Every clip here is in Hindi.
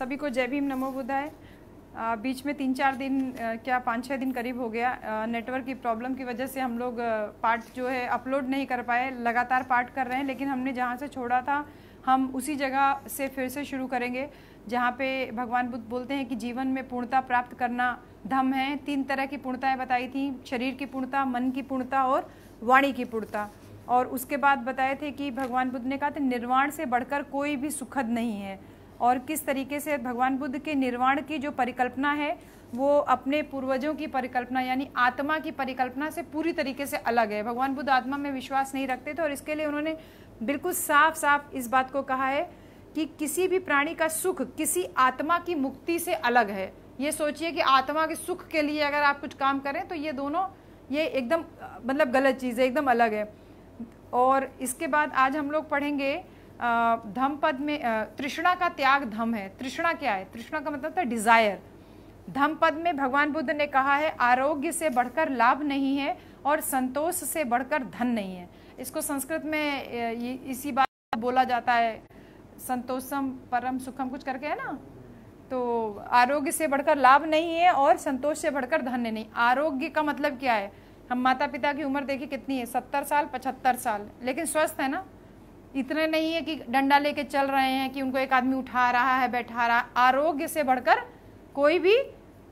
सभी को जय भीम, नमो बुद्धाय। बीच में 3-4 दिन क्या 5-6 दिन करीब हो गया, नेटवर्क की प्रॉब्लम की वजह से हम लोग पाठ जो है अपलोड नहीं कर पाए। लगातार पाठ कर रहे हैं, लेकिन हमने जहाँ से छोड़ा था हम उसी जगह से फिर से शुरू करेंगे, जहाँ पे भगवान बुद्ध बोलते हैं कि जीवन में पूर्णता प्राप्त करना धम्म है। 3 तरह की पूर्णताएं बताई थी, शरीर की पूर्णता, मन की पूर्णता और वाणी की पूर्णता। और उसके बाद बताए थे कि भगवान बुद्ध ने कहा था निर्वाण से बढ़कर कोई भी सुखद नहीं है, और किस तरीके से भगवान बुद्ध के निर्वाण की जो परिकल्पना है वो अपने पूर्वजों की परिकल्पना यानी आत्मा की परिकल्पना से पूरी तरीके से अलग है। भगवान बुद्ध आत्मा में विश्वास नहीं रखते थे, और इसके लिए उन्होंने बिल्कुल साफ साफ इस बात को कहा है कि किसी भी प्राणी का सुख किसी आत्मा की मुक्ति से अलग है। ये सोचिए कि आत्मा के सुख के लिए अगर आप कुछ काम करें तो ये दोनों ये एकदम मतलब गलत चीज़ है, एकदम अलग है। और इसके बाद आज हम लोग पढ़ेंगे धम्म पद में तृष्णा का त्याग धम्म है। तृष्णा क्या है? तृष्णा का मतलब था डिजायर। धम्म पद में भगवान बुद्ध ने कहा है आरोग्य से बढ़कर लाभ नहीं है और संतोष से बढ़कर धन नहीं है। इसको संस्कृत में इसी बात बोला जाता है, संतोषम परम सुखम कुछ करके है ना। तो आरोग्य से बढ़कर लाभ नहीं है और संतोष से बढ़कर धन नहीं। आरोग्य का मतलब क्या है? हम माता पिता की उम्र देखिए कितनी है, 70 साल 75 साल, लेकिन स्वस्थ है ना। इतने नहीं है कि डंडा लेके चल रहे हैं कि उनको एक आदमी उठा रहा है बैठा रहा है। आरोग्य से बढ़कर कोई भी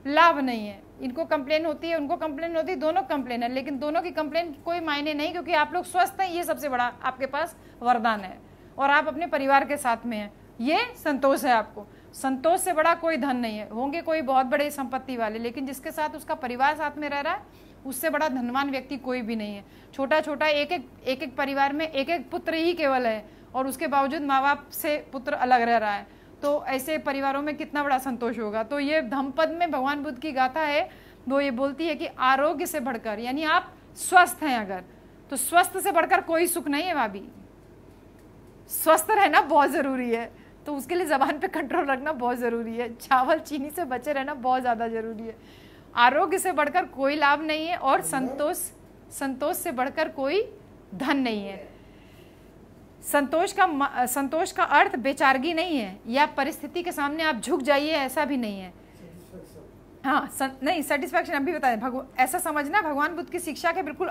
लाभ नहीं है। इनको कंप्लेन होती है, उनको कंप्लेन होती है, दोनों कंप्लेन है, लेकिन दोनों की कंप्लेन कोई मायने नहीं, क्योंकि आप लोग स्वस्थ हैं। ये सबसे बड़ा आपके पास वरदान है, और आप अपने परिवार के साथ में हैं, ये संतोष है आपको। संतोष से बड़ा कोई धन नहीं है। होंगे कोई बहुत बड़े संपत्ति वाले, लेकिन जिसके साथ उसका परिवार साथ में रह रहा है उससे बड़ा धनवान व्यक्ति कोई भी नहीं है। छोटा छोटा एक परिवार में एक पुत्र ही केवल है, और उसके बावजूद माँ बाप से पुत्र अलग रह रहा है, तो ऐसे परिवारों में कितना बड़ा संतोष होगा। तो ये धम्मपद में भगवान बुद्ध की गाथा है, वो ये बोलती है कि आरोग्य से बढ़कर, यानी आप स्वस्थ हैं अगर, तो स्वस्थ से बढ़कर कोई सुख नहीं है भाभी। स्वस्थ रहना बहुत जरूरी है, तो उसके लिए जबान पे कंट्रोल रखना बहुत जरूरी है। चावल चीनी से बचे रहना बहुत ज्यादा जरूरी है। आरोग्य से बढ़कर कोई लाभ नहीं है, और संतोष से बढ़कर कोई धन नहीं है। संतोष का अर्थ बेचारगी नहीं है, या परिस्थिति के सामने आप झुक जाइए, ऐसा भी नहीं है। हाँ नहीं, सेटिस्फैक्शन अभी बता दें। ऐसा समझना भगवान बुद्ध की शिक्षा के बिल्कुल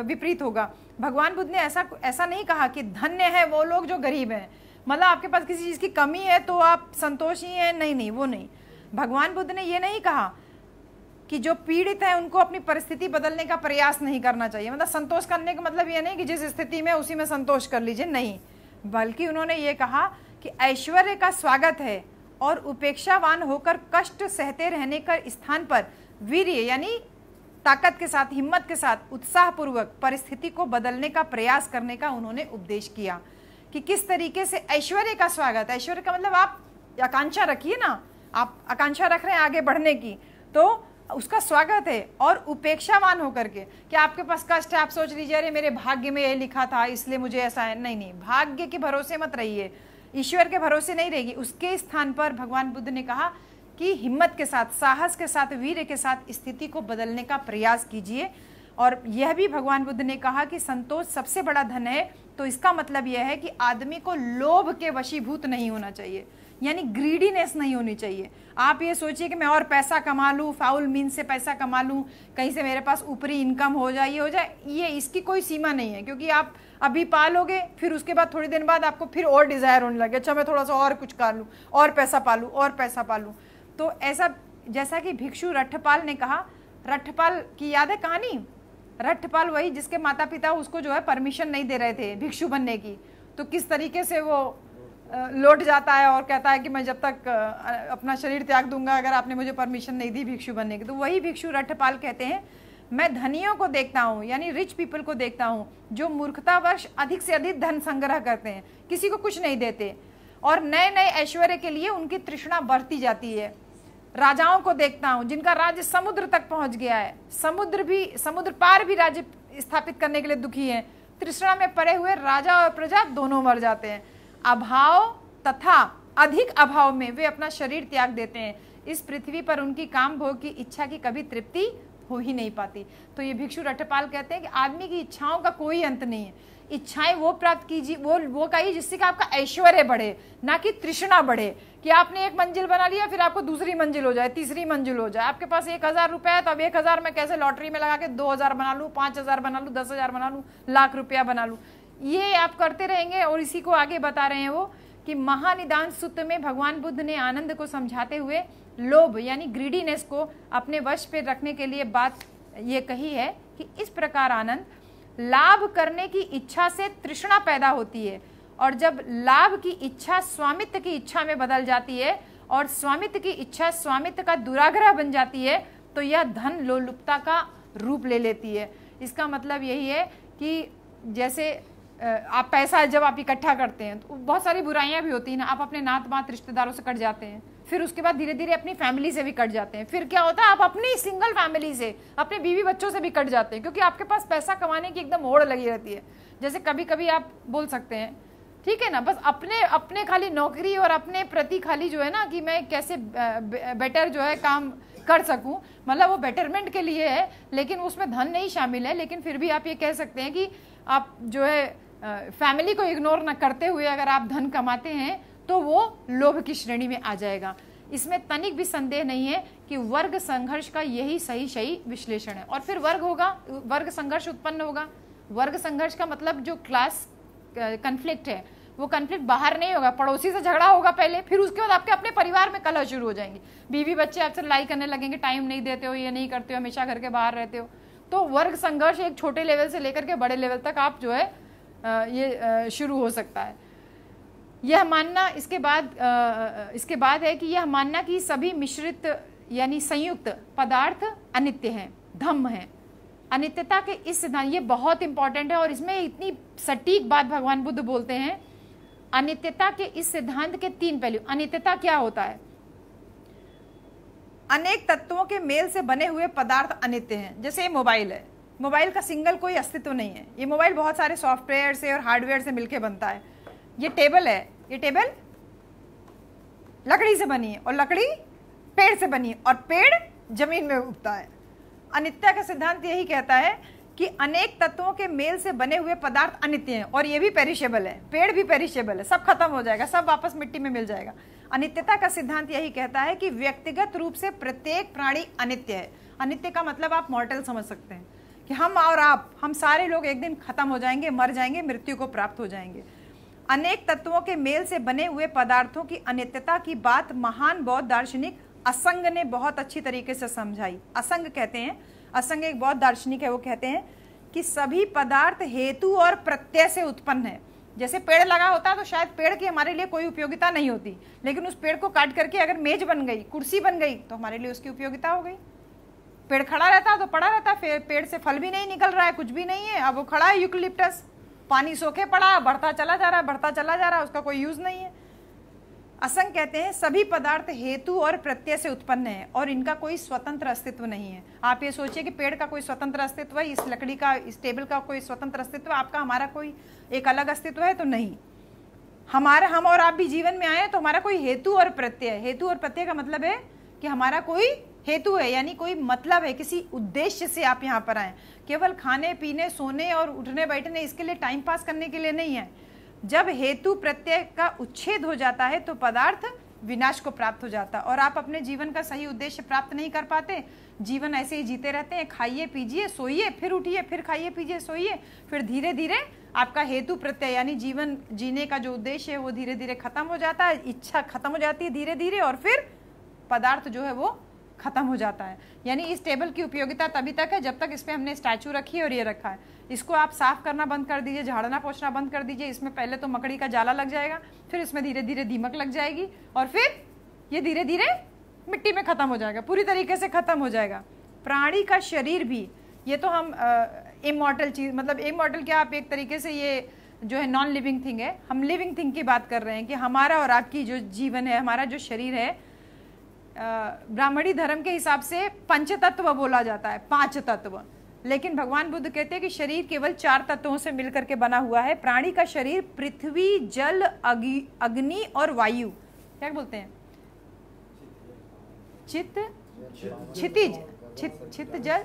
विपरीत होगा। भगवान बुद्ध ने ऐसा नहीं कहा कि धन्य है वो लोग जो गरीब हैं, मतलब आपके पास किसी चीज की कमी है तो आप संतोषी हैं, नहीं, वो नहीं। भगवान बुद्ध ने ये नहीं कहा कि जो पीड़ित है उनको अपनी परिस्थिति बदलने का प्रयास नहीं करना चाहिए। मतलब संतोष करने का मतलब ये नहीं कि जिस स्थिति में उसी में संतोष कर लीजिए, नहीं, बल्कि उन्होंने ये कहा कि ऐश्वर्य का स्वागत है और उपेक्षावान होकर कष्ट सहते रहने का स्थान पर वीर्य यानी ताकत के साथ, हिम्मत के साथ, उत्साहपूर्वक परिस्थिति को बदलने का प्रयास करने का उन्होंने उपदेश किया कि किस तरीके से ऐश्वर्य का स्वागत। ऐश्वर्य का मतलब आप आकांक्षा रखिए ना, आप आकांक्षा रख रहे हैं आगे बढ़ने की, तो उसका स्वागत है। और उपेक्षावान होकर के, क्या आपके पास कष्ट है, आप सोच लीजिए अरे मेरे भाग्य में ये लिखा था इसलिए मुझे ऐसा है, नहीं, भाग्य के भरोसे मत रहिए, ईश्वर के भरोसे नहीं रहेगी। उसके स्थान पर भगवान बुद्ध ने कहा कि हिम्मत के साथ, साहस के साथ, वीर्य के साथ स्थिति को बदलने का प्रयास कीजिए। और यह भी भगवान बुद्ध ने कहा कि संतोष सबसे बड़ा धन है। तो इसका मतलब यह है कि आदमी को लोभ के वशीभूत नहीं होना चाहिए, यानी ग्रीडीनेस नहीं होनी चाहिए। आप ये सोचिए कि मैं और पैसा कमा लूँ, फाउल मीन से पैसा कमा लूँ, कहीं से मेरे पास ऊपरी इनकम हो जाए, ये इसकी कोई सीमा नहीं है, क्योंकि आप अभी पालोगे, फिर उसके बाद थोड़ी दिन बाद आपको फिर और डिजायर होने लगे, अच्छा मैं थोड़ा सा और कुछ कर लूँ, और पैसा पालूँ, और पैसा पालूँ। तो ऐसा, जैसा कि भिक्षु रट्ठपाल ने कहा, रट्ठपाल की याद है कहानी? रट्ठपाल वही जिसके माता पिता उसको जो है परमिशन नहीं दे रहे थे भिक्षु बनने की, तो किस तरीके से वो लौट जाता है और कहता है कि मैं जब तक अपना शरीर त्याग दूंगा अगर आपने मुझे परमिशन नहीं दी भिक्षु बनने की। तो वही भिक्षु रट्ठपाल कहते हैं, मैं धनियों को देखता हूँ, यानी रिच पीपल को देखता हूँ, जो मूर्खतावश अधिक से अधिक धन संग्रह करते हैं, किसी को कुछ नहीं देते, और नए नए ऐश्वर्य के लिए उनकी तृष्णा बढ़ती जाती है। राजाओं को देखता हूँ जिनका राज्य समुद्र तक पहुंच गया है, समुद्र पार भी राज्य स्थापित करने के लिए दुखी है। तृष्णा में पड़े हुए राजा और प्रजा दोनों मर जाते हैं। अभाव तथा अधिक अभाव में वे अपना शरीर त्याग देते हैं। इस पृथ्वी पर उनकी काम भोग की इच्छा की कभी तृप्ति हो ही नहीं पाती। तो ये भिक्षु रट्ठपाल कहते हैं कि आदमी की इच्छाओं का कोई अंत नहीं है। इच्छाएं वो प्राप्त कीजिए, वो कहिए जिससे कि आपका ऐश्वर्य बढ़े, ना कि तृष्णा बढ़े। कि आपने एक मंजिल बना लिया, फिर आपको दूसरी मंजिल हो जाए, तीसरी मंजिल हो जाए। आपके पास 1000 रुपया है तो अब 1000 में कैसे लॉटरी में लगा के 2000 बना लूँ, 5000 बना लूँ, 10,000 बना लूँ, लाख रुपया बना लूँ। ये आप करते रहेंगे। और इसी को आगे बता रहे हैं वो कि महानिदान सूत्र में भगवान बुद्ध ने आनंद को समझाते हुए लोभ यानी ग्रीडीनेस को अपने वश पे रखने के लिए बात ये कही है कि इस प्रकार आनंद लाभ करने की इच्छा से तृष्णा पैदा होती है, और जब लाभ की इच्छा स्वामित्व की इच्छा में बदल जाती है और स्वामित्व की इच्छा स्वामित्व का दुराग्रह बन जाती है, तो यह धन लोलुपता का रूप ले लेती है। इसका मतलब यही है कि जैसे आप पैसा जब आप इकट्ठा करते हैं तो बहुत सारी बुराइयां भी होती हैं ना, आप अपने नात बात रिश्तेदारों से कट जाते हैं, फिर उसके बाद धीरे धीरे अपनी फैमिली से भी कट जाते हैं, फिर क्या होता है आप अपनी सिंगल फैमिली से अपने बीवी बच्चों से भी कट जाते हैं, क्योंकि आपके पास पैसा कमाने की एकदम होड़ लगी रहती है। जैसे कभी कभी आप बोल सकते हैं ठीक है ना, बस अपने खाली नौकरी और अपने प्रति खाली जो है ना कि मैं कैसे बेटर जो है काम कर सकूं, मतलब वो बेटरमेंट के लिए है, लेकिन उसमें धन नहीं शामिल है। लेकिन फिर भी आप ये कह सकते हैं कि आप जो है फैमिली को इग्नोर न करते हुए अगर आप धन कमाते हैं तो वो लोभ की श्रेणी में आ जाएगा। इसमें तनिक भी संदेह नहीं है कि वर्ग संघर्ष का यही सही विश्लेषण है। और फिर वर्ग होगा, वर्ग संघर्ष उत्पन्न होगा। वर्ग संघर्ष का मतलब जो क्लास कन्फ्लिक्ट है, वो कन्फ्लिक्ट बाहर नहीं होगा, पड़ोसी से झगड़ा होगा पहले, फिर उसके बाद आपके अपने परिवार में कलह शुरू हो जाएंगे। बीवी बच्चे आपसे लड़ाई करने लगेंगे, टाइम नहीं देते हो, ये नहीं करते हो, हमेशा घर के बाहर रहते हो। तो वर्ग संघर्ष एक छोटे लेवल से लेकर के बड़े लेवल तक आप जो है ये शुरू हो सकता है। यह मानना इसके बाद है कि यह मानना कि सभी मिश्रित यानी संयुक्त पदार्थ अनित्य हैं, धम्म हैं। अनित्यता के इस सिद्धांत, ये बहुत इंपॉर्टेंट है और इसमें इतनी सटीक बात भगवान बुद्ध बोलते हैं। अनित्यता के इस सिद्धांत के 3 पहलू। अनित्यता क्या होता है? अनेक तत्वों के मेल से बने हुए पदार्थ अनित्य हैं। जैसे ये मोबाइल है, मोबाइल का सिंगल कोई अस्तित्व नहीं है। ये मोबाइल बहुत सारे सॉफ्टवेयर से और हार्डवेयर से मिलकर बनता है। ये टेबल है, ये टेबल लकड़ी से बनी है और लकड़ी पेड़ से बनी है और पेड़ जमीन में उगता है। अनित्य का सिद्धांत यही कहता है कि अनेक तत्वों के मेल से बने हुए पदार्थ अनित्य हैं और ये भी पेरिशेबल है, पेड़ भी पेरिशेबल है, सब खत्म हो जाएगा, सब वापस मिट्टी में मिल जाएगा। अनित्यता का सिद्धांत यही कहता है कि व्यक्तिगत रूप से प्रत्येक प्राणी अनित्य है। अनित्य का मतलब आप मॉर्टल समझ सकते हैं कि हम और आप, हम सारे लोग एक दिन खत्म हो जाएंगे, मर जाएंगे, मृत्यु को प्राप्त हो जाएंगे। अनेक तत्वों के मेल से बने हुए पदार्थों की अनित्यता की बात महान बौद्ध दार्शनिक असंग ने बहुत अच्छी तरीके से समझाई। असंग कहते हैं, असंग एक बौद्ध दार्शनिक है, वो कहते हैं कि सभी पदार्थ हेतु और प्रत्यय से उत्पन्न है। जैसे पेड़ लगा होता तो शायद पेड़ की हमारे लिए कोई उपयोगिता नहीं होती, लेकिन उस पेड़ को काट करके अगर मेज बन गई, कुर्सी बन गई, तो हमारे लिए उसकी उपयोगिता हो गई। पेड़ खड़ा रहता तो पड़ा रहता, फिर पेड़ से फल भी नहीं निकल रहा है, कुछ भी नहीं है, अब वो खड़ा है यूकलिप्टस, पानी सोखे पड़ा, बढ़ता चला जा रहा है, बढ़ता चला जा रहा है, उसका कोई यूज नहीं है। असंग कहते हैं सभी पदार्थ हेतु और प्रत्यय से उत्पन्न है और इनका कोई स्वतंत्र अस्तित्व नहीं है। आप ये सोचिए कि पेड़ का कोई स्वतंत्र अस्तित्व है, इस लकड़ी का, इस टेबल का कोई स्वतंत्र अस्तित्व है, आपका हमारा कोई एक अलग अस्तित्व है? तो नहीं। हमारा, हम और आप भी जीवन में आए तो हमारा कोई हेतु और प्रत्यय है। हेतु और प्रत्यय का मतलब है कि हमारा कोई हेतु है, यानी कोई मतलब है, किसी उद्देश्य से आप यहाँ पर आए। केवल खाने पीने सोने और उठने बैठने इसके लिए, टाइम पास करने के लिए नहीं है। जब हेतु प्रत्यय का उच्छेद हो जाता है तो पदार्थ विनाश को प्राप्त हो जाता है और आप अपने जीवन का सही उद्देश्य प्राप्त नहीं कर पाते। जीवन ऐसे ही जीते रहते हैं, खाइए पीजिए सोइए, फिर उठिए, फिर खाइए पीजिए सोइए, फिर धीरे धीरे आपका हेतु प्रत्यय यानी जीवन जीने का जो उद्देश्य है वो धीरे धीरे खत्म हो जाता है, इच्छा खत्म हो जाती है धीरे धीरे, और फिर पदार्थ जो है वो खत्म हो जाता है। यानी इस टेबल की उपयोगिता तभी तक है जब तक इस पे हमने स्टैचू रखी है और ये रखा है। इसको आप साफ करना बंद कर दीजिए, झाड़ना पोछना बंद कर दीजिए, इसमें पहले तो मकड़ी का जाला लग जाएगा, फिर इसमें धीरे धीरे दीमक लग जाएगी और फिर ये धीरे धीरे मिट्टी में खत्म हो जाएगा, पूरी तरीके से खत्म हो जाएगा। प्राणी का शरीर भी, ये तो हम इमॉर्टल चीज, मतलब इमॉर्टल क्या, आप एक तरीके से ये जो है नॉन लिविंग थिंग है, हम लिविंग थिंग की बात कर रहे हैं कि हमारा और आपकी जो जीवन है, हमारा जो शरीर है, ब्राह्मणी धर्म के हिसाब से पंच तत्व बोला जाता है, 5 तत्व, लेकिन भगवान बुद्ध कहते हैं कि शरीर केवल 4 तत्वों से मिलकर के बना हुआ है। प्राणी का शरीर पृथ्वी, जल, अग्नि और वायु, क्या बोलते हैं, चित्त, क्षितिज, छित जल,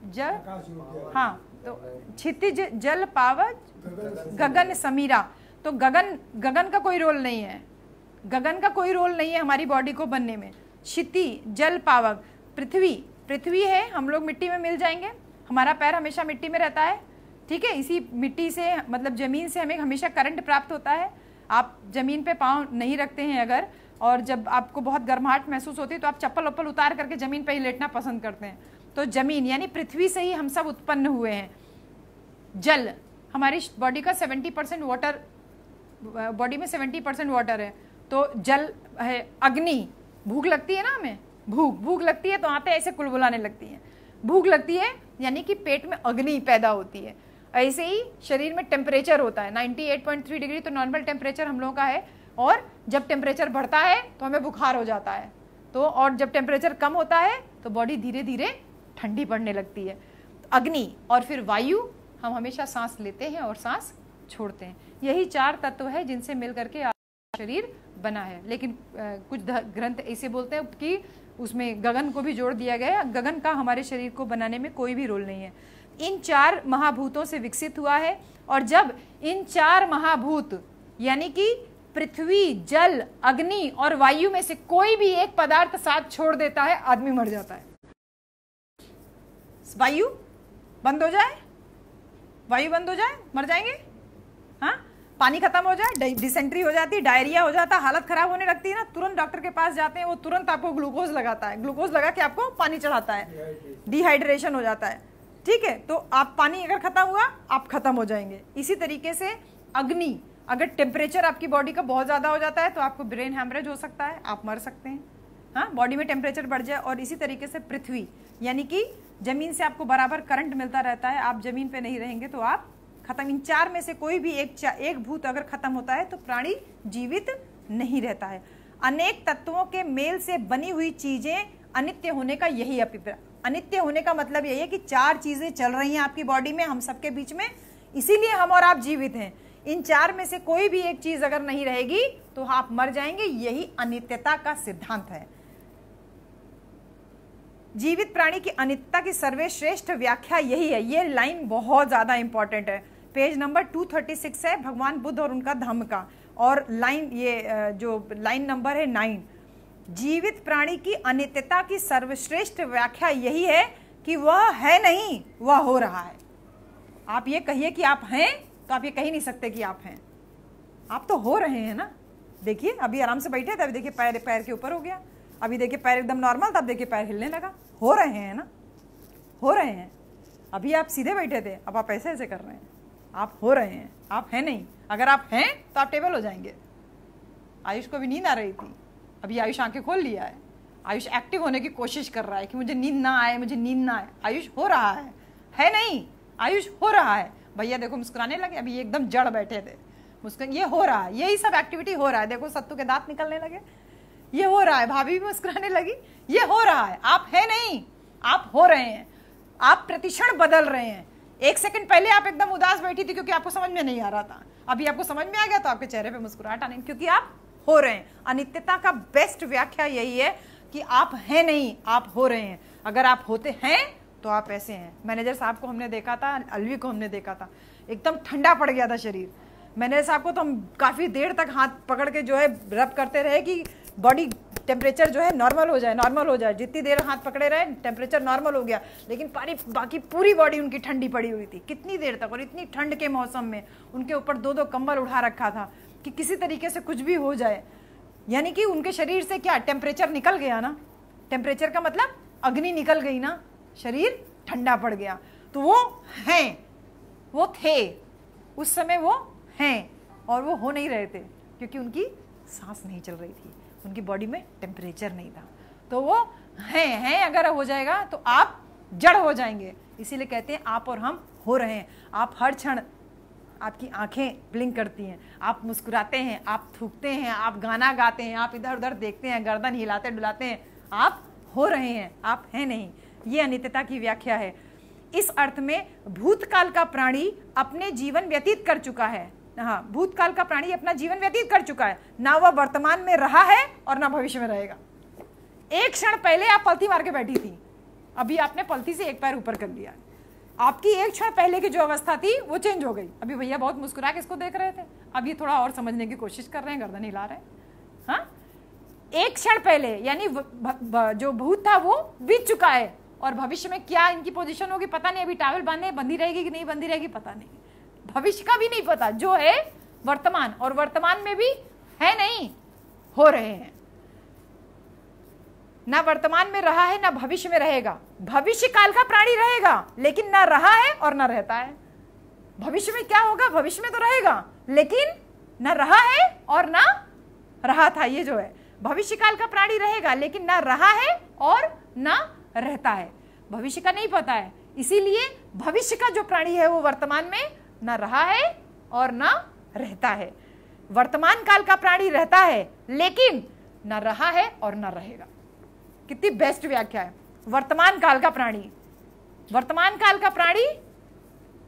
जल, हाँ, तो क्षितिज जल पावज गगन समीरा। तो गगन का कोई रोल नहीं है, गगन का कोई रोल नहीं है हमारी बॉडी को बनने में। क्षिति, जल, पावक, पृथ्वी, पृथ्वी है, हम लोग मिट्टी में मिल जाएंगे, हमारा पैर हमेशा मिट्टी में रहता है, ठीक है। इसी मिट्टी से मतलब जमीन से हमें हमेशा करंट प्राप्त होता है। आप जमीन पे पाँव नहीं रखते हैं अगर, और जब आपको बहुत गर्माहट महसूस होती है तो आप चप्पल वप्पल उतार करके जमीन पे ही लेटना पसंद करते हैं। तो जमीन यानी पृथ्वी से ही हम सब उत्पन्न हुए हैं। जल, हमारी बॉडी का 70% वाटर, बॉडी में 70% वाटर है, तो जल है। अग्नि, भूख लगती है ना हमें, भूख लगती है तो आते ऐसे कुलबुलाने लगती हैं, भूख लगती है यानी कि पेट में अग्नि पैदा होती है। ऐसे ही शरीर में टेम्परेचर होता है 98.3 डिग्री, तो नॉर्मल टेम्परेचर हम लोगों का है, और जब टेम्परेचर बढ़ता है तो हमें बुखार हो जाता है, तो और जब टेम्परेचर कम होता है तो बॉडी धीरे धीरे ठंडी पड़ने लगती है। अग्नि और फिर वायु, हम हमेशा सांस लेते हैं और सांस छोड़ते हैं। यही 4 तत्व है जिनसे मिल करके शरीर बना है। लेकिन कुछ ग्रंथ ऐसे बोलते हैं कि उसमें गगन को भी जोड़ दिया गया है। गगन का हमारे शरीर को बनाने में कोई भी रोल नहीं है। इन 4 महाभूतों से विकसित हुआ है, और जब इन 4 महाभूत यानी कि पृथ्वी, जल, अग्नि और वायु में से कोई भी एक पदार्थ साथ छोड़ देता है, आदमी मर जाता है। वायु बंद हो जाए, वायु बंद हो जाए, मर जाएंगे। हाँ, पानी खत्म हो जाए, डिसेंट्री हो जाती है, डायरिया हो जाता है, हालत खराब होने लगती है ना, तुरंत डॉक्टर के पास जाते हैं, वो तुरंत आपको ग्लूकोज लगाता है, ग्लूकोज लगा के आपको पानी चढ़ाता है, डिहाइड्रेशन हो जाता है, ठीक है। तो आप पानी अगर खत्म हुआ, आप खत्म हो जाएंगे। इसी तरीके से अग्नि, अगर टेम्परेचर आपकी बॉडी का बहुत ज़्यादा हो जाता है तो आपको ब्रेन हैमरेज हो सकता है, आप मर सकते हैं। हाँ, बॉडी में टेम्परेचर बढ़ जाए। और इसी तरीके से पृथ्वी, यानी कि जमीन से आपको बराबर करंट मिलता रहता है, आप जमीन पे नहीं रहेंगे तो आप खत्म। इन 4 में से कोई भी एक भूत अगर खत्म होता है तो प्राणी जीवित नहीं रहता है। अनेक तत्वों के मेल से बनी हुई चीजें अनित्य होने का यही अभिप्राय। अनित्य होने का मतलब यही है कि 4 चीजें चल रही हैं आपकी बॉडी में, हम सबके बीच में, इसीलिए हम और आप जीवित हैं। इन 4 में से कोई भी एक चीज अगर नहीं रहेगी तो आप मर जाएंगे। यही अनित्यता का सिद्धांत है। जीवित प्राणी की अनित्यता की सर्वश्रेष्ठ व्याख्या यही है। ये लाइन बहुत ज्यादा इंपॉर्टेंट है, पेज नंबर 236 है, भगवान बुद्ध और उनका धम्म का, और लाइन ये जो लाइन नंबर है 9। जीवित प्राणी की अनित्यता की सर्वश्रेष्ठ व्याख्या यही है कि वह है नहीं, वह हो रहा है। आप ये कहिए कि आप हैं तो आप ये कह ही नहीं सकते कि आप हैं, आप तो हो रहे हैं ना। देखिए अभी आराम से बैठे थे, अभी देखिए पैर के ऊपर हो गया, अभी देखिए पैर एकदम नॉर्मल था, अब देखिए पैर हिलने लगा। हो रहे हैं ना, हो रहे हैं। अभी आप सीधे बैठे थे, अब आप ऐसे ऐसे कर रहे हैं, आप हो रहे हैं, आप हैं नहीं। अगर आप हैं तो आप टेबल हो जाएंगे। आयुष को भी नींद आ रही थी, अभी आयुष आंखें खोल लिया है। आयुष एक्टिव होने की कोशिश कर रहा है कि मुझे नींद ना आए, मुझे नींद ना आए। आयुष हो रहा है नहीं, आयुष हो रहा है। भैया देखो मुस्कुराने लगे, अभी एकदम जड़ बैठे थे, मुस्कुरा, ये हो रहा है, यही सब एक्टिविटी हो रहा है। देखो सत्तू के दांत निकलने लगे, ये हो रहा है। भाभी भी मुस्कुराने लगी, ये हो रहा है। आप है नहीं, आप हो रहे हैं, आप प्रतिक्षण बदल रहे हैं। 1 सेकंड पहले आप एकदम उदास बैठी थी क्योंकि आपको समझ में नहीं आ रहा था, अभी आपको समझ में आ गया तो आपके चेहरे पे मुस्कुराहट आने, क्योंकि आप हो रहे हैं। अनित्यता का बेस्ट व्याख्या यही है कि आप हैं नहीं, आप हो रहे हैं। अगर आप होते हैं तो आप ऐसे हैं। मैनेजर साहब को हमने देखा था, अलवी को हमने देखा था, एकदम ठंडा पड़ गया था शरीर। मैनेजर साहब को तो हम काफी देर तक हाथ पकड़ के जो है रब करते रहे कि बॉडी टेम्परेचर जो है नॉर्मल हो जाए, नॉर्मल हो जाए। जितनी देर हाथ पकड़े रहे टेम्परेचर नॉर्मल हो गया, लेकिन बाकी पूरी बॉडी उनकी ठंडी पड़ी हुई थी। कितनी देर तक, और इतनी ठंड के मौसम में उनके ऊपर 2-2 कंबल उठा रखा था कि किसी तरीके से कुछ भी हो जाए। यानी कि उनके शरीर से क्या टेम्परेचर निकल गया ना, टेम्परेचर का मतलब अग्नि निकल गई ना, शरीर ठंडा पड़ गया। तो वो हैं, वो थे उस समय, वो हैं, और वो हो नहीं रहे थे क्योंकि उनकी सांस नहीं चल रही थी, उनकी बॉडी में टेम्परेचर नहीं था। तो वो हैं अगर हो जाएगा तो आप जड़ हो जाएंगे। इसीलिए कहते हैं आप और हम हो रहे हैं। आप हर क्षण, आपकी आंखें ब्लिंक करती हैं, आप मुस्कुराते हैं, आप थूकते हैं, आप गाना गाते हैं, आप इधर उधर देखते हैं, गर्दन हिलाते डुलाते हैं, आप हो रहे हैं, आप हैं नहीं। ये अनित्यता की व्याख्या है। इस अर्थ में भूतकाल का प्राणी अपने जीवन व्यतीत कर चुका है। हाँ, भूतकाल का प्राणी अपना जीवन व्यतीत कर चुका है, ना वह वर्तमान में रहा है और ना भविष्य में रहेगा। एक क्षण पहले आप पलथी मार के बैठी थी, अभी आपने पलथी से एक पैर ऊपर कर लिया। आपकी एक क्षण पहले की जो अवस्था थी वो चेंज हो गई। अभी भैया बहुत मुस्कुरा के इसको देख रहे थे, अब ये थोड़ा और समझने की कोशिश कर रहे हैं, गर्दन हिला रहे हैं। हाँ, एक क्षण पहले, यानी जो भूत था वो बीत चुका है, और भविष्य में क्या इनकी पोजीशन होगी पता नहीं। अभी टॉवल बांधे, बंधी रहेगी कि नहीं बंधी रहेगी पता नहीं, भविष्य का भी नहीं पता। जो है वर्तमान, और वर्तमान में भी है नहीं, हो रहे हैं। ना वर्तमान में रहा है, ना भविष्य में रहेगा। भविष्य काल का प्राणी रहेगा, लेकिन ना रहा है और ना रहता है। भविष्य में क्या होगा, भविष्य में तो रहेगा, लेकिन ना रहा है और ना रहा था। ये जो है भविष्य काल का प्राणी रहेगा, लेकिन ना रहा है और ना रहता है। भविष्य का नहीं पता है, इसीलिए भविष्य का जो प्राणी है वो वर्तमान में ना रहा है और ना रहता है। वर्तमान काल का प्राणी रहता है, लेकिन ना रहा है और ना रहेगा। कितनी बेस्ट व्याख्या है। वर्तमान काल का प्राणी, वर्तमान काल का प्राणी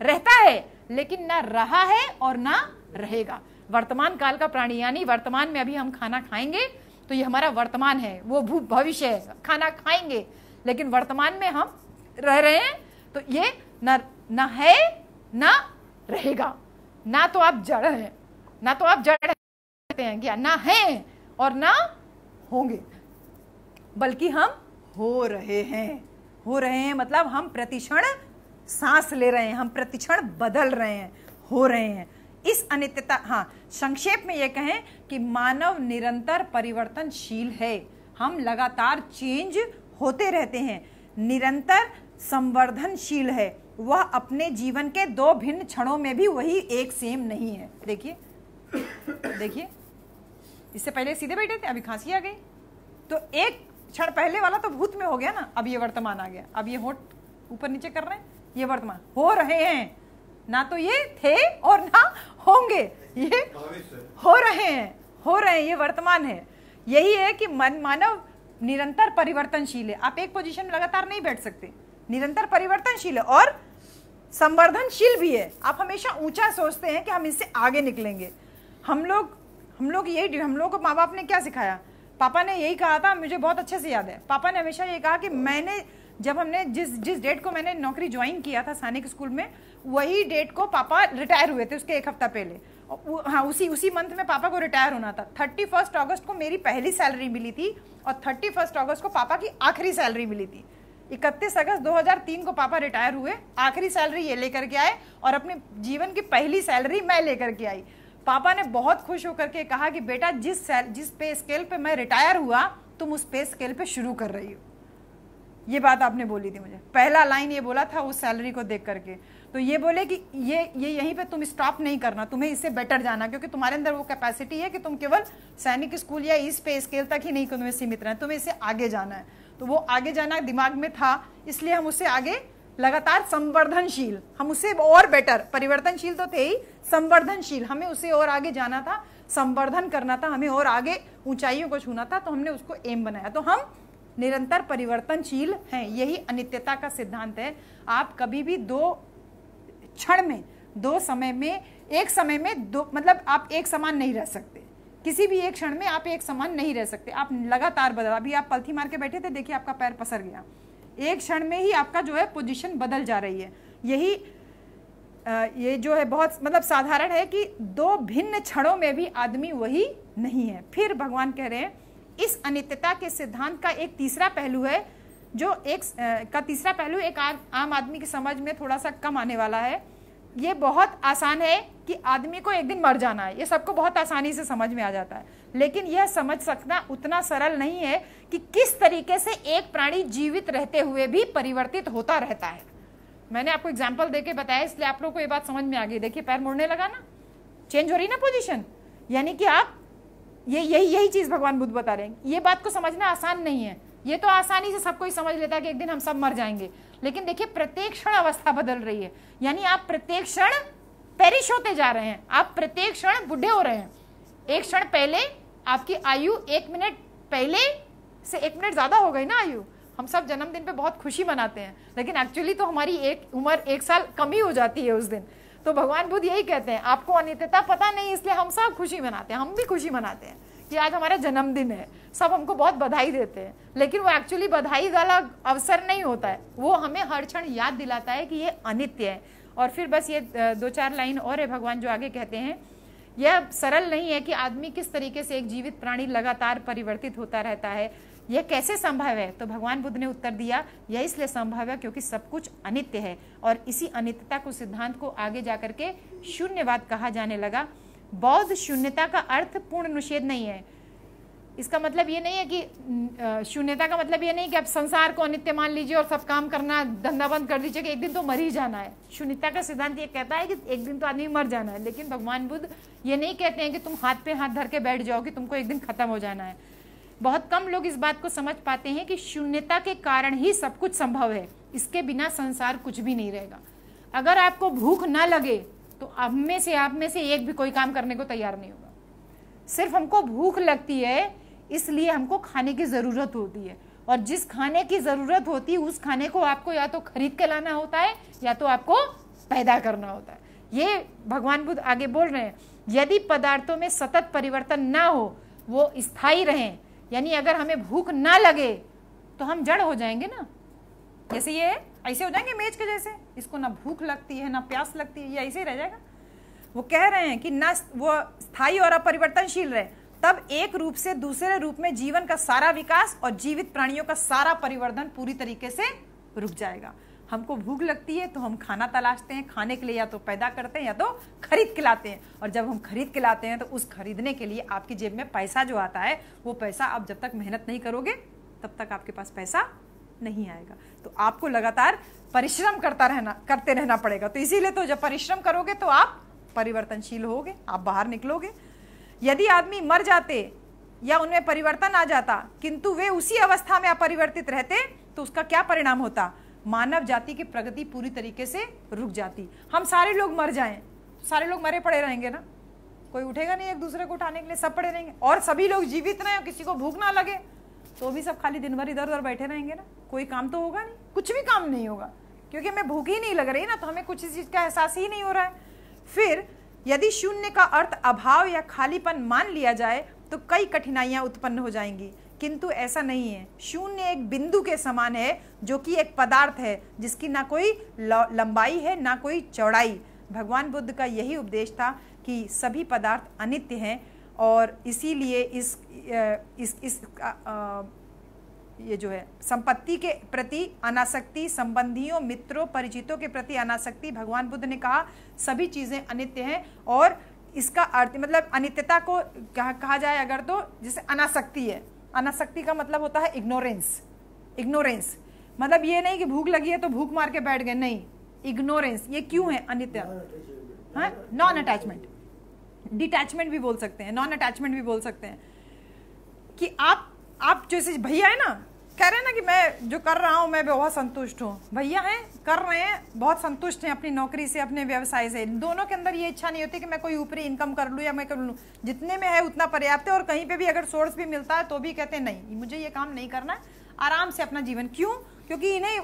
रहता है, लेकिन ना रहा है और ना रहेगा। वर्तमान काल का प्राणी यानी वर्तमान में अभी हम खाना खाएंगे तो ये हमारा वर्तमान है, वो भविष्य है, खाना खाएंगे, लेकिन वर्तमान में हम रह रहे हैं तो ये ना है ना रहेगा। ना तो आप जड़ हैं, ना तो आप जड़ हैं क्या, ना हैं और ना होंगे, बल्कि हम हो रहे हैं। हो रहे हैं मतलब हम प्रतिक्षण सांस ले रहे हैं, हम प्रतिक्षण बदल रहे हैं, हो रहे हैं। इस अनित्यता, हाँ, संक्षेप में ये कहें कि मानव निरंतर परिवर्तनशील है। हम लगातार चेंज होते रहते हैं, निरंतर संवर्धनशील है। वह अपने जीवन के दो भिन्न क्षणों में भी वही एक सेम नहीं है। देखिए देखिए, इससे पहले सीधे बैठे थे, अभी खांसी आ गई, तो एक क्षण पहले वाला तो भूत में हो गया ना, अब ये वर्तमान आ गया। अब ये होठ ऊपर नीचे कर रहे हैं, ये वर्तमान हो रहे हैं, ना तो ये थे और ना होंगे, ये हो रहे हैं, हो रहे हैं, ये वर्तमान है। यही है कि मानव निरंतर परिवर्तनशील है। आप एक पोजीशन में लगातार नहीं बैठ सकते, निरंतर परिवर्तनशील है और संवर्धनशील भी है। आप हमेशा ऊंचा सोचते हैं कि हम इससे आगे निकलेंगे। हम लोग यही, हम लोग को माँ बाप ने क्या सिखाया, पापा ने यही कहा था, मुझे बहुत अच्छे से याद है। पापा ने हमेशा ये कहा कि जब हमने जिस डेट को मैंने नौकरी ज्वाइन किया था सैनिक स्कूल में, वही डेट को पापा रिटायर हुए थे, उसके एक हफ्ता पहले। हाँ, उसी मंथ में पापा को रिटायर होना था। 31 अगस्त को मेरी पहली सैलरी मिली थी और 31 अगस्त को पापा की आखिरी सैलरी मिली थी। 31 अगस्त 2003 को पापा रिटायर हुए, आखिरी सैलरी ये लेकर के आए और अपने जीवन की पहली सैलरी मैं लेकर के आई। पापा ने बहुत खुश होकर के कहा कि बेटा, जिस पे स्केल पे मैं रिटायर हुआ, तुम उस पे स्केल पे शुरू कर रही हो। ये बात आपने बोली थी मुझे, पहला लाइन ये बोला था उस सैलरी को देख करके। तो ये बोले कि ये यहीं पे तुम स्टॉप नहीं करना, तुम्हें इससे बेटर जाना, क्योंकि तुम्हारे अंदर वो कैपेसिटी है कि तुम केवल सैनिक स्कूल या इस पे स्केल तक ही नहीं तुम्हें सीमित रहना, तुम्हें इससे आगे जाना है। तो वो आगे जाना दिमाग में था, इसलिए हम उससे आगे लगातार संवर्धनशील, हम उससे और बेटर, परिवर्तनशील तो थे ही, संवर्धनशील, हमें उससे और आगे जाना था, संवर्धन करना था, हमें और आगे ऊंचाइयों को छूना था, तो हमने उसको एम बनाया। तो हम निरंतर परिवर्तनशील हैं, यही अनित्यता का सिद्धांत है। आप कभी भी दो क्षण में, दो समय में, एक समय में दो, मतलब आप एक समान नहीं रह सकते। किसी भी एक क्षण में आप एक समान नहीं रह सकते, आप लगातार बदल। अभी आप पलथी मार के बैठे थे, देखिए आपका पैर पसर गया, एक क्षण में ही आपका जो है पोजीशन बदल जा रही है। यही ये जो है बहुत मतलब साधारण है कि दो भिन्न क्षणों में भी आदमी वही नहीं है। फिर भगवान कह रहे हैं इस अनित्यता के सिद्धांत का एक तीसरा पहलू है, जो तीसरा पहलू एक आम आदमी की समझ में थोड़ा सा कम आने वाला है। ये बहुत आसान है कि आदमी को एक दिन मर जाना है, ये सबको बहुत आसानी से समझ में आ जाता है, लेकिन यह समझ सकना उतना सरल नहीं है कि किस तरीके से एक प्राणी जीवित रहते हुए भी परिवर्तित होता रहता है। मैंने आपको एग्जाम्पल देके बताया, इसलिए आप लोगों को ये बात समझ में आ गई। देखिए पैर मुड़ने लगा ना, चेंज हो रही ना पोजीशन, यानी कि आप यही चीज भगवान बुद्ध बता रहे हैं। ये बात को समझना आसान नहीं है, ये तो आसानी से सब कोई समझ लेता है कि एक दिन हम सब मर जाएंगे, लेकिन देखिए प्रत्येक क्षण अवस्था बदल रही है, यानी आप प्रत्येक क्षण पेरिश होते जा रहे हैं, आप प्रत्येक क्षण बूढ़े हो रहे हैं। एक क्षण पहले आपकी आयु 1 मिनट पहले से 1 मिनट ज्यादा हो गई ना आयु। हम सब जन्मदिन पे बहुत खुशी मनाते हैं, लेकिन एक्चुअली तो हमारी उम्र 1 साल कम ही हो जाती है उस दिन। तो भगवान बुद्ध यही कहते हैं, आपको अनित्यता पता नहीं, इसलिए हम सब खुशी मनाते हैं, हम भी खुशी मनाते हैं कि आज हमारा जन्मदिन है, सब हमको बहुत बधाई देते हैं, लेकिन वो एक्चुअली बधाई वाला अवसर नहीं होता है, वो हमें हर क्षण याद दिलाता है कि ये अनित्य है। और फिर बस ये 2-4 लाइन और है भगवान जो आगे कहते हैं यह सरल नहीं है कि आदमी किस तरीके से एक जीवित प्राणी लगातार परिवर्तित होता रहता है, यह कैसे संभव है। तो भगवान बुद्ध ने उत्तर दिया, यह इसलिए संभव है क्योंकि सब कुछ अनित्य है, और इसी अनित्यता को सिद्धांत को आगे जाकर के शून्यवाद कहा जाने लगा। बौद्ध शून्यता का अर्थ पूर्ण निषेध नहीं है। इसका मतलब ये नहीं है कि शून्यता का मतलब ये नहीं कि आप संसार को अनित्य मान लीजिए और सब काम करना, धंधा बंद कर दीजिए कि एक दिन तो मर ही जाना है। शून्यता का सिद्धांत ये कहता है कि एक दिन तो आदमी मर जाना है, लेकिन भगवान बुद्ध ये नहीं कहते हैं कि तुम हाथ पे हाथ धर के बैठ जाओ कि तुमको एक दिन खत्म हो जाना है। बहुत कम लोग इस बात को समझ पाते हैं कि शून्यता के कारण ही सब कुछ संभव है, इसके बिना संसार कुछ भी नहीं रहेगा। अगर आपको भूख ना लगे तो आप में से एक भी कोई काम करने को तैयार नहीं होगा। सिर्फ हमको भूख लगती है, इसलिए हमको खाने की जरूरत होती है, और जिस खाने की जरूरत होती है उस खाने को आपको या तो खरीद के लाना होता है या तो आपको पैदा करना होता है। ये भगवान बुद्ध आगे बोल रहे हैं, यदि पदार्थों में सतत परिवर्तन ना हो, वो स्थायी रहें, यानी अगर हमें भूख ना लगे तो हम जड़ हो जाएंगे ना, जैसे ये ऐसे हो जाएंगे मेज के जैसे, इसको ना भूख लगती है ना प्यास लगती है, ये ऐसे ही रह जाएगा। वो कह रहे हैं कि ना वो स्थायी और अपरिवर्तनशील रहे, तब एक रूप से दूसरे रूप में जीवन का सारा विकास और जीवित प्राणियों का सारा परिवर्तन पूरी तरीके से रुक जाएगा। हमको भूख लगती है तो हम खाना तलाशते हैं, खाने के लिए या तो पैदा करते हैं या तो खरीद के लाते हैं, और जब हम खरीद के लाते हैं तो उस खरीदने के लिए आपकी जेब में पैसा जो आता है, वो पैसा आप जब तक मेहनत नहीं करोगे तब तक आपके पास पैसा नहीं आएगा। तो आपको लगातार परिश्रम करते रहना पड़ेगा। तो इसीलिए तो जब परिश्रम करोगे तो आप परिवर्तनशील होगे, आप बाहर निकलोगे। यदि आदमी मर जाते या उनमें परिवर्तन आ जाता किंतु वे उसी अवस्था में अपरिवर्तित रहते तो उसका क्या परिणाम होता? मानव जाति की प्रगति पूरी तरीके से रुक जाती। हम सारे लोग मर जाएं, सारे लोग मरे पड़े रहेंगे ना, कोई उठेगा नहीं एक दूसरे को उठाने के लिए, सब पड़े रहेंगे। और सभी लोग जीवित रहें, किसी को भूख ना लगे तो भी सब खाली दिन भर इधर उधर बैठे रहेंगे ना, कोई काम तो होगा नहीं, कुछ भी काम नहीं होगा, क्योंकि हमें भूख ही नहीं लग रही ना, तो हमें कुछ चीज का एहसास ही नहीं हो रहा है। फिर यदि शून्य का अर्थ अभाव या खालीपन मान लिया जाए तो कई कठिनाइयां उत्पन्न हो जाएंगी, किंतु ऐसा नहीं है। शून्य एक बिंदु के समान है जो कि एक पदार्थ है जिसकी ना कोई लंबाई है ना कोई चौड़ाई। भगवान बुद्ध का यही उपदेश था कि सभी पदार्थ अनित्य हैं, और इसीलिए ये जो है संपत्ति के प्रति अनासक्ति, संबंधियों, मित्रों, परिचितों के प्रति अनासक्ति, भगवान बुद्ध ने कहा सभी चीजें अनित्य हैं। और इसका अर्थ मतलब अनित्यता को कहा जाए अगर तो जैसे अनासक्ति है, अनासक्ति का मतलब होता है इग्नोरेंस। इग्नोरेंस मतलब ये नहीं कि भूख लगी है तो भूख मार के बैठ गए, नहीं, इग्नोरेंस। ये क्यों है अनित्य? हाँ, नॉन अटैचमेंट, डिटैचमेंट भी बोल सकते हैं, नॉन अटैचमेंट भी बोल सकते हैं। कि आप जैसे भैया है ना, कह रहे हैं ना कि मैं जो कर रहा हूं मैं बहुत संतुष्ट हूं, भैया हैं कर रहे हैं, बहुत संतुष्ट हैं अपनी नौकरी से, अपने व्यवसाय से। दोनों के अंदर ये इच्छा नहीं होती कि मैं कोई ऊपरी इनकम कर लूं या मैं कर लूं, जितने में है उतना पर्याप्त है। और कहीं पे भी अगर सोर्स भी मिलता है तो भी कहते हैं नहीं, मुझे ये काम नहीं करना है, आराम से अपना जीवन। क्यों? क्योंकि इन्हें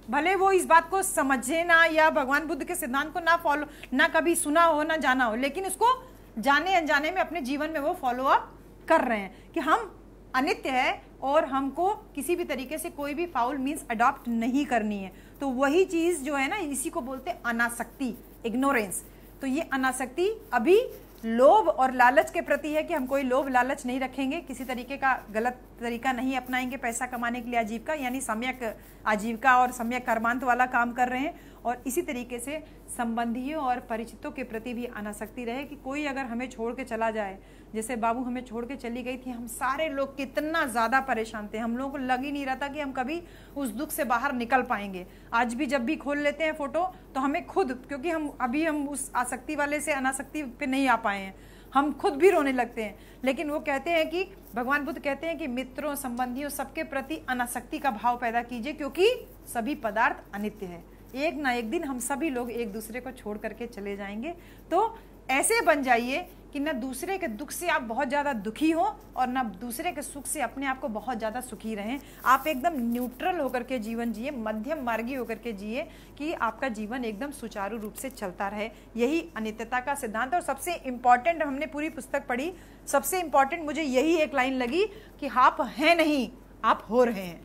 भले वो इस बात को समझे ना, या भगवान बुद्ध के सिद्धांत को ना फॉलो, ना कभी सुना हो ना जाना हो, लेकिन इसको जाने अनजाने में अपने जीवन में वो फॉलो अप कर रहे हैं कि हम अनित्य है और हमको किसी भी तरीके से कोई भी फाउल मीन्स अडॉप्ट नहीं करनी है। तो वही चीज जो है ना, इसी को बोलते हैं अनासक्ति, इग्नोरेंस। तो ये अनासक्ति अभी लोभ और लालच के प्रति है कि हम कोई लोभ लालच नहीं रखेंगे, किसी तरीके का गलत तरीका नहीं अपनाएंगे पैसा कमाने के लिए आजीविका, यानी सम्यक आजीविका और सम्यक कर्मांत वाला काम कर रहे हैं। और इसी तरीके से संबंधियों और परिचितों के प्रति भी अनासक्ति रहे कि कोई अगर हमें छोड़ के चला जाए, जैसे बाबू हमें छोड़ के चली गई थी, हम सारे लोग कितना ज़्यादा परेशान थे, हम लोगों को लग ही नहीं रहा था कि हम कभी उस दुख से बाहर निकल पाएंगे। आज भी जब भी खोल लेते हैं फोटो तो हमें खुद, क्योंकि हम उस आसक्ति वाले से अनासक्ति पे नहीं आ पाए हैं, हम खुद भी रोने लगते हैं। लेकिन वो कहते हैं कि भगवान बुद्ध कहते हैं कि मित्रों, संबंधियों, सबके प्रति अनासक्ति का भाव पैदा कीजिए, क्योंकि सभी पदार्थ अनित्य है। एक ना एक दिन हम सभी लोग एक दूसरे को छोड़ करके चले जाएंगे। तो ऐसे बन जाइए कि न दूसरे के दुख से आप बहुत ज़्यादा दुखी हो और न दूसरे के सुख से अपने आप को बहुत ज़्यादा सुखी रहें। आप एकदम न्यूट्रल होकर के जीवन जिए, मध्यम मार्गी होकर के जिए कि आपका जीवन एकदम सुचारू रूप से चलता रहे। यही अनित्यता का सिद्धांत है। और सबसे इम्पॉर्टेंट, हमने पूरी पुस्तक पढ़ी, सबसे इम्पॉर्टेंट मुझे यही एक लाइन लगी कि आप हैं नहीं, आप हो रहे हैं।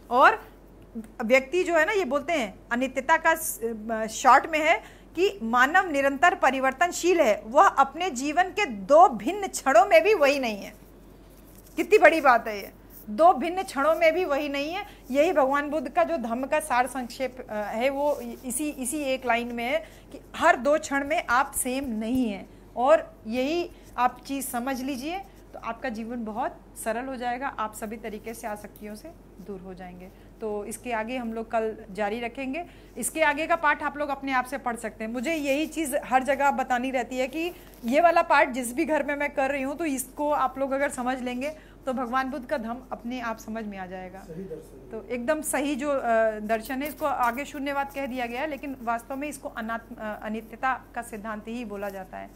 और व्यक्ति जो है ना, ये बोलते हैं अनित्यता का शॉर्ट में है कि मानव निरंतर परिवर्तनशील है, वह अपने जीवन के दो भिन्न क्षणों में भी वही नहीं है। कितनी बड़ी बात है ये, दो भिन्न क्षणों में भी वही नहीं है। यही भगवान बुद्ध का जो धम्म का सार संक्षेप है वो इसी एक लाइन में है कि हर दो क्षण में आप सेम नहीं हैं, और यही आप चीज़ समझ लीजिए तो आपका जीवन बहुत सरल हो जाएगा, आप सभी तरीके से आसक्तियों से दूर हो जाएंगे। तो इसके आगे हम लोग कल जारी रखेंगे। इसके आगे का पाठ आप लोग अपने आप से पढ़ सकते हैं। मुझे यही चीज़ हर जगह बतानी रहती है कि ये वाला पाठ जिस भी घर में मैं कर रही हूँ तो इसको आप लोग अगर समझ लेंगे तो भगवान बुद्ध का धम्म अपने आप समझ में आ जाएगा। तो एकदम सही जो दर्शन है, इसको आगे शून्यवाद कह दिया गया है, लेकिन वास्तव में इसको अनित्यता का सिद्धांत ही बोला जाता है।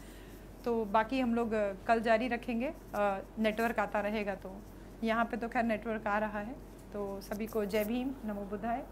तो बाकी हम लोग कल जारी रखेंगे। नेटवर्क आता रहेगा, तो यहाँ पे तो खैर नेटवर्क आ रहा है। तो सभी को जय भीम, नमो बुद्धाय।